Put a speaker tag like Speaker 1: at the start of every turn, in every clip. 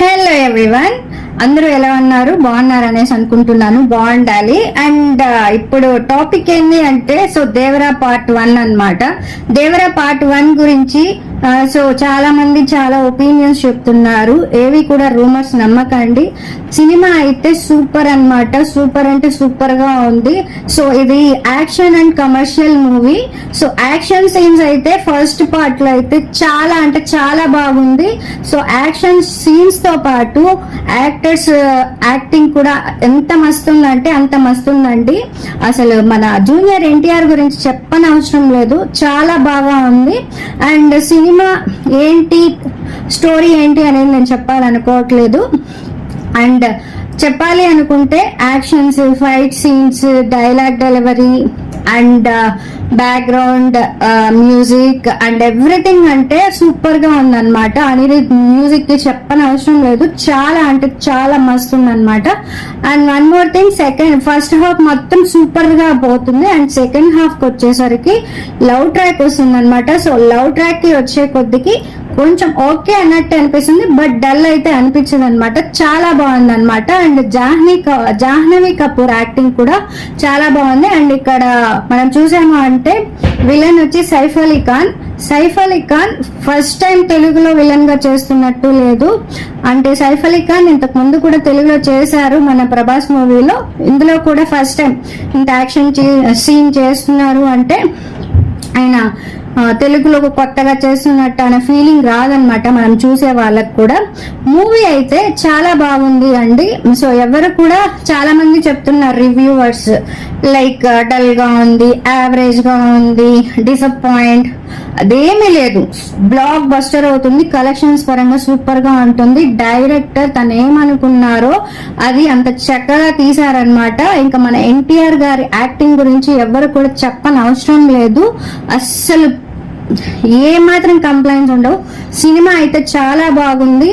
Speaker 1: Hello everyone, అందరూ ఎలా ఉన్నారు? బాగున్నారు అనేసి అనుకుంటున్నాను. బాగుండాలి. అండ్ ఇప్పుడు టాపిక్ ఏంటి అంటే దేవరా పార్ట్ 1 అన్నమాట. దేవరా పార్ట్ 1 గురించి చాలా మంది చాలా ఒపీనియన్స్ చెప్తున్నారు. ఏవి కూడా రూమర్స్ నమ్మకండి. సినిమా అయితే సూపర్ అన్నమాట. సూపర్ అంటే సూపర్ గా ఉంది. ఇది action and commercial movie. Action scenes అయితే ఫస్ట్ పార్ట్ లో అయితే చాలా అంటే చాలా బాగుంది. యాక్షన్ సీన్స్ తో పాటు యాక్టర్స్ యాక్టింగ్ కూడా ఎంత మస్తుందంటే అంత మస్తుందండి. అసలు మన జూనియర్ ఎన్టీఆర్ గురించి చెప్పనవసరం లేదు, చాలా బాగా ఉంది. అండ్ సినిమా ఏంటి, స్టోరీ ఏంటి అనేది నేను చెప్పాలనుకోవట్లేదు. అండ్ చెప్పాలి అనుకుంటే actions, fight scenes, dialogue delivery and background music and everything అంటే సూపర్ గా ఉందన్నమాట. అనిరుద్ మ్యూజిక్ కి చెప్పనవసరం లేదు, చాలా అంటే చాలా మస్తు ఉందన్నమాట. And one more thing, first half మొత్తం సూపర్ గా పోతుంది. అండ్ సెకండ్ హాఫ్ కి వచ్చేసరికి లవ్ ట్రాక్ వస్తుంది అనమాట. లవ్ ట్రాక్ కి వచ్చే కొద్దికి కొంచెం ఓకే అన్నట్టు అనిపిస్తుంది, బట్ డల్ అయితే అనిపించింది అనమాట. చాలా బాగుంది అనమాట. అండ్ జాహ్నవి కపూర్ యాక్టింగ్ కూడా చాలా బాగుంది. అండ్ ఇక్కడ మనం చూసాము అంటే విలన్ వచ్చి సైఫ్ అలీ ఖాన్ ఫస్ట్ టైం తెలుగులో విలన్ గా చేస్తున్నట్టు లేదు. అంటే సైఫ్ అలీ ఖాన్ ఇంతకు ముందు కూడా తెలుగులో చేశారు మన ప్రభాస్ మూవీలో. ఇందులో కూడా ఫస్ట్ టైం ఇంత యాక్షన్ సీన్ చేస్తున్నారు అంటే ఆయన తెలుగులో కొత్తగా చేస్తున్నట్టు అనే ఫీలింగ్ రాదనమాట మనం చూసే వాళ్ళకి కూడా. మూవీ అయితే చాలా బాగుంది అండి. ఎవరు కూడా చాలా మంది చెప్తున్నారు రివ్యూవర్స్, లైక్ డల్ గా ఉంది, యావరేజ్ గా ఉంది, డిసప్పాయింట్, అదేమీ లేదు. బ్లాక్ బస్టర్ అవుతుంది. కలెక్షన్స్ పరంగా సూపర్ గా ఉంటుంది. డైరెక్టర్ తను ఏమనుకున్నారో అది అంత చక్కగా తీశారనమాట. ఇంకా మన ఎన్టీఆర్ గారి యాక్టింగ్ గురించి ఎవరు కూడా చెప్పనవసరం లేదు. అస్సలు ఏ మాత్రం కంప్లైంట్స్ ఉండవు. సినిమా అయితే చాలా బాగుంది.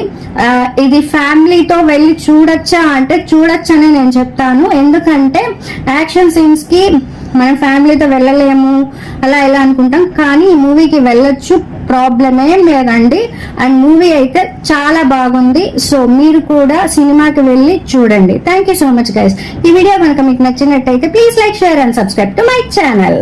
Speaker 1: ఇది ఫ్యామిలీతో వెళ్ళి చూడొచ్చా అంటే చూడొచ్చని నేను చెప్తాను. ఎందుకంటే యాక్షన్ సీన్స్ కి మనం ఫ్యామిలీతో వెళ్ళలేము అలా ఎలా అనుకుంటాం, కానీ ఈ మూవీకి వెళ్ళొచ్చు, ప్రాబ్లం ఏం లేదండి. అండ్ మూవీ అయితే చాలా బాగుంది. మీరు కూడా సినిమాకి వెళ్ళి చూడండి. Thank you so much guys. ఈ వీడియో కనుక మీకు నచ్చినట్టయితే please like, share and subscribe to my channel.